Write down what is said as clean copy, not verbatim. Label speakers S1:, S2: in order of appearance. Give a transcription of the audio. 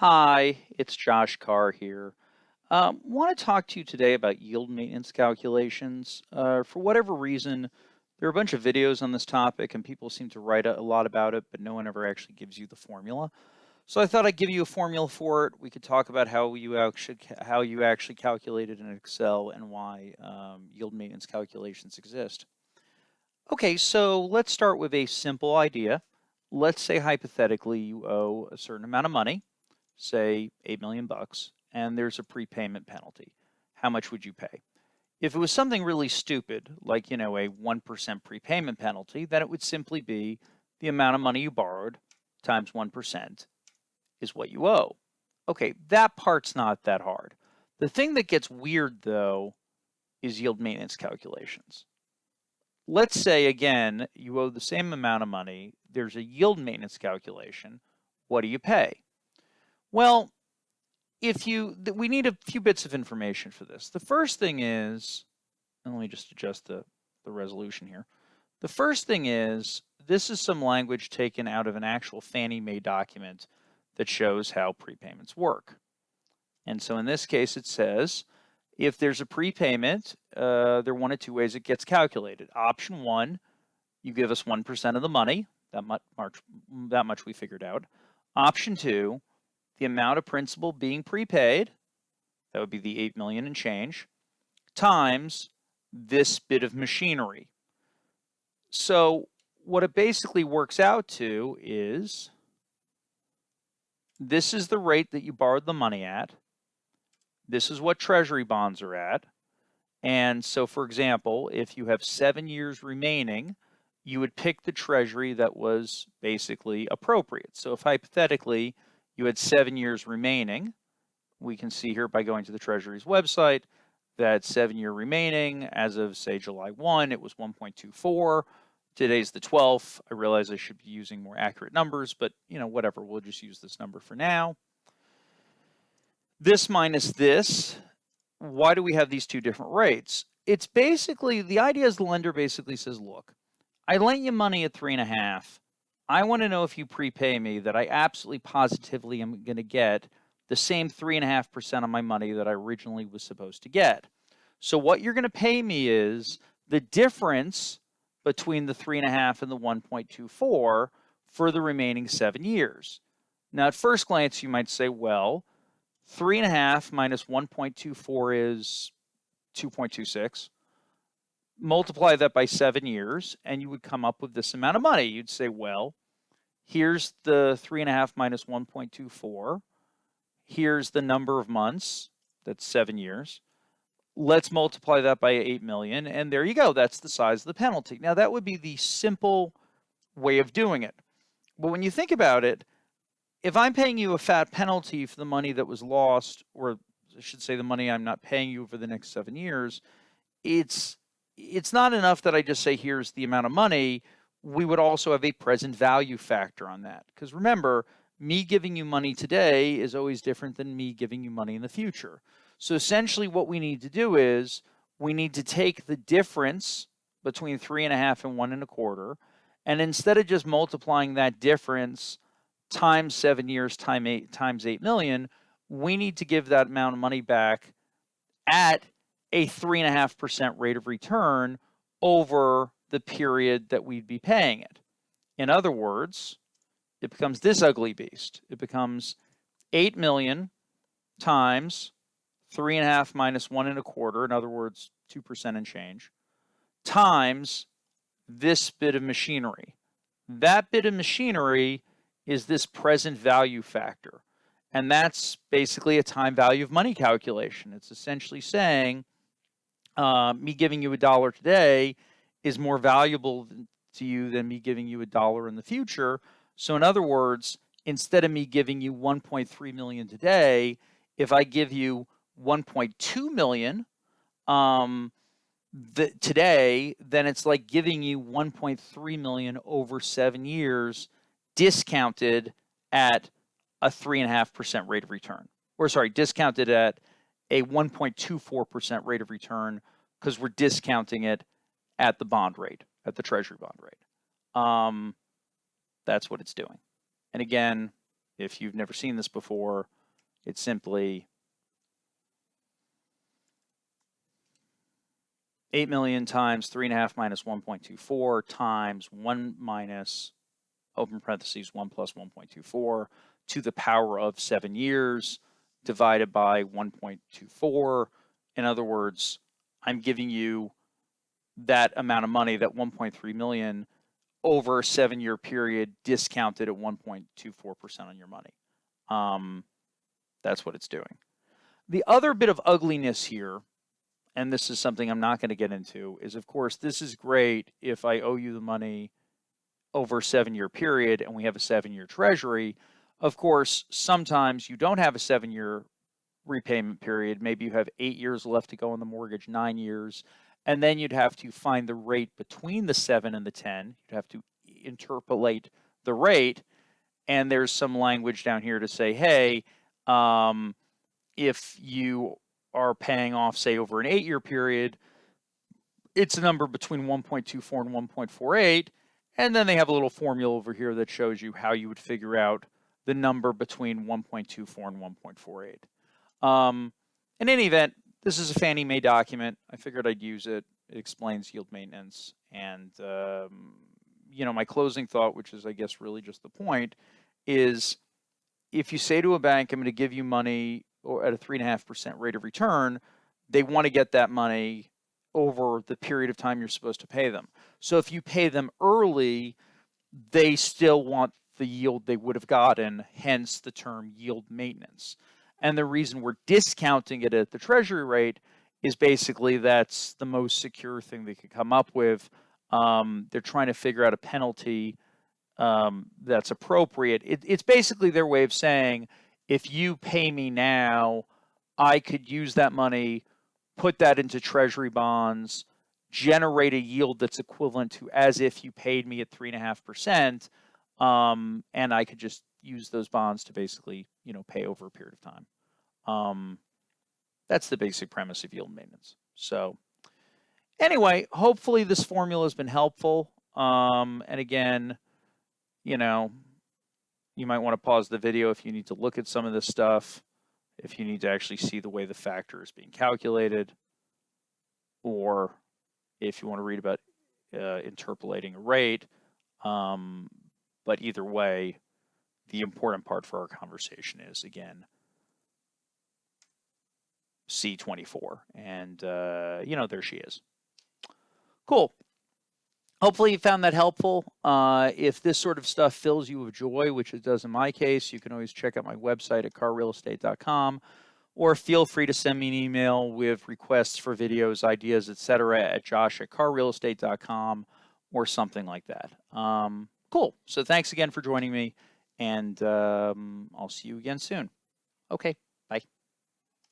S1: Hi, it's Josh Carr here. Want to talk to you today about yield maintenance calculations. For whatever reason, there are a bunch of videos on this topic, and people seem to write a lot about it, but no one ever actually gives you the formula. So I thought I'd give you a formula for it. We could talk about how you actually calculate it in Excel and why yield maintenance calculations exist. Okay, so let's start with a simple idea. Let's say hypothetically you owe a certain amount of money, say 8 million bucks, and there's a prepayment penalty. How much would you pay? If it was something really stupid, like, a 1% prepayment penalty, then it would simply be the amount of money you borrowed times 1% is what you owe. Okay, that part's not that hard. The thing that gets weird, though, is yield maintenance calculations. Let's say, again, you owe the same amount of money. There's a yield maintenance calculation. What do you pay? Well, we need a few bits of information for this. The first thing is, and let me just adjust the resolution here. The first thing is, this is some language taken out of an actual Fannie Mae document that shows how prepayments work. And so in this case, it says, if there's a prepayment, there are one of two ways it gets calculated. Option one, you give us 1% of the money. That much we figured out. Option two, the amount of principal being prepaid, that would be the 8 million and change, times this bit of machinery. So what it basically works out to is, this is the rate that you borrowed the money at. This is what treasury bonds are at. And so, for example, if you have 7 years remaining, you would pick the treasury that was basically appropriate. So if hypothetically you had 7 years remaining, we can see here by going to the Treasury's website that 7-year remaining as of, say, July 1, it was 1.24. Today's the 12th. I realize I should be using more accurate numbers, but whatever, we'll just use this number for now. This minus this, why do we have these two different rates? It's basically, the idea is the lender basically says, look, I lent you money at 3.5. I want to know if you prepay me that I absolutely positively am going to get the same 3.5% on my money that I originally was supposed to get. So what you're going to pay me is the difference between the 3.5 and the 1.24 for the remaining 7 years. Now, at first glance, you might say, well, 3.5 minus 1.24 is 2.26. Multiply that by 7 years, and you would come up with this amount of money. You'd say, well, here's the 3.5 minus 1.24. Here's the number of months. That's 7 years. Let's multiply that by 8 million, and there you go. That's the size of the penalty. Now, that would be the simple way of doing it. But when you think about it, if I'm paying you a fat penalty for the money that was lost, or I should say the money I'm not paying you over the next 7 years, it's not enough that I just say, here's the amount of money. We would also have a present value factor on that. Because remember, me giving you money today is always different than me giving you money in the future. So essentially what we need to do is, we need to take the difference between 3.5 and 1.25, and instead of just multiplying that difference times 7 years times 8 million, we need to give that amount of money back at a 3.5% rate of return over the period that we'd be paying it. In other words, it becomes this ugly beast. It becomes 8 million times 3.5 minus 1.25, in other words, 2% and change, times this bit of machinery. That bit of machinery is this present value factor. And that's basically a time value of money calculation. It's essentially saying, me giving you $1 today is more valuable to you than me giving you $1 in the future. So in other words, instead of me giving you 1.3 million today, if I give you 1.2 million today, then it's like giving you 1.3 million over 7 years, discounted at a 3.5% rate of return. Or sorry, discounted at a 1.24% rate of return, because we're discounting it at the bond rate, at the treasury bond rate. That's what it's doing. And again, If you've never seen this before, it's simply 8 million times 3.5 minus 1.24 times 1 minus, open parentheses, 1 plus 1.24 to the power of 7 years divided by 1.24. In other words, I'm giving you that amount of money, that 1.3 million, over a 7-year period, discounted at 1.24% on your money. That's what it's doing. The other bit of ugliness here, and this is something I'm not going to get into, is, of course, this is great if I owe you the money over a 7-year period and we have a 7-year treasury. Of course, sometimes you don't have a 7-year repayment period. Maybe you have 8 years left to go on the mortgage, 9 years, and then you'd have to find the rate between the 7 and the 10. You'd have to interpolate the rate, and there's some language down here to say, hey, if you are paying off, say, over an 8-year period, it's a number between 1.24 and 1.48, and then they have a little formula over here that shows you how you would figure out the number between 1.24 and 1.48. In any event, this is a Fannie Mae document. I figured I'd use it. It explains yield maintenance. And, my closing thought, which is, I guess, really just the point, is if you say to a bank, I'm going to give you money or at a 3.5% rate of return, they want to get that money over the period of time you're supposed to pay them. So if you pay them early, they still want the yield they would have gotten, hence the term yield maintenance. And the reason we're discounting it at the treasury rate is basically that's the most secure thing they could come up with. They're trying to figure out a penalty that's appropriate. It's basically their way of saying, if you pay me now, I could use that money, put that into treasury bonds, generate a yield that's equivalent to as if you paid me at 3.5%, and I could just use those bonds to basically, pay over a period of time. That's the basic premise of yield maintenance. So anyway, hopefully this formula has been helpful. And again, you might want to pause the video if you need to look at some of this stuff, if you need to actually see the way the factor is being calculated, or if you want to read about interpolating a rate. But either way, the important part for our conversation is, again, C24. And, there she is. Cool. Hopefully you found that helpful. If this sort of stuff fills you with joy, which it does in my case, you can always check out my website at carrealestate.com, or feel free to send me an email with requests for videos, ideas, etc. at josh@carrealestate.com or something like that. Cool. So thanks again for joining me, and I'll see you again soon. Okay.